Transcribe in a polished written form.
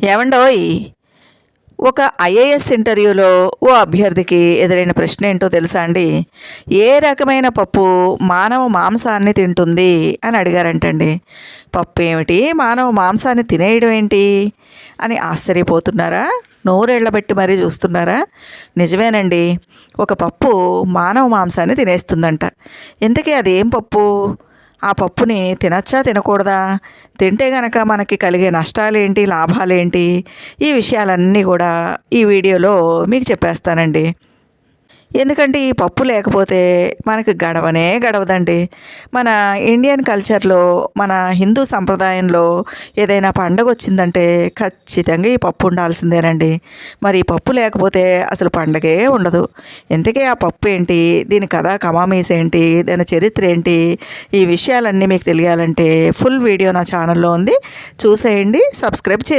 ఏమండోయ్, ఒక ఐఏఎస్ ఇంటర్వ్యూలో ఓ అభ్యర్థికి ఎదురైన ప్రశ్న ఏంటో తెలుసా అండి? ఏ రకమైన పప్పు మానవ మాంసాన్ని తింటుంది అని అడిగారంటండి. పప్పు ఏమిటి మానవ మాంసాన్ని తినేయడం ఏంటి అని ఆశ్చర్యపోతున్నారా? నోరెళ్ళబెట్టి మరీ చూస్తున్నారా? నిజమేనండి, ఒక పప్పు మానవ మాంసాన్ని తినేస్తుందంట. ఇంతకీ అదేం పప్పు? ఆ పప్పుని తినచ్చా తినకూడదా? తింటే గనక మనకి కలిగే నష్టాలేంటి, లాభాలేంటి? ఈ విషయాలన్నీ కూడా ఈ వీడియోలో మీకు చెప్పేస్తానండి. ఎందుకంటే ఈ పప్పు లేకపోతే మనకి గడవనే గడవదండి. మన ఇండియన్ కల్చర్లో, మన హిందూ సంప్రదాయంలో ఏదైనా పండగ వచ్చిందంటే ఖచ్చితంగా ఈ పప్పు ఉండాల్సిందేనండి. మరి ఈ పప్పు లేకపోతే అసలు పండగే ఉండదు. ఇంతకీ ఆ పప్పు ఏంటి, దీని కథా కమామీస్ ఏంటి, దాని చరిత్ర ఏంటి, ఈ విషయాలన్నీ మీకు తెలియాలంటే ఫుల్ వీడియో నా ఛానల్లో ఉంది, చూసేయండి, సబ్స్క్రైబ్ చేయండి.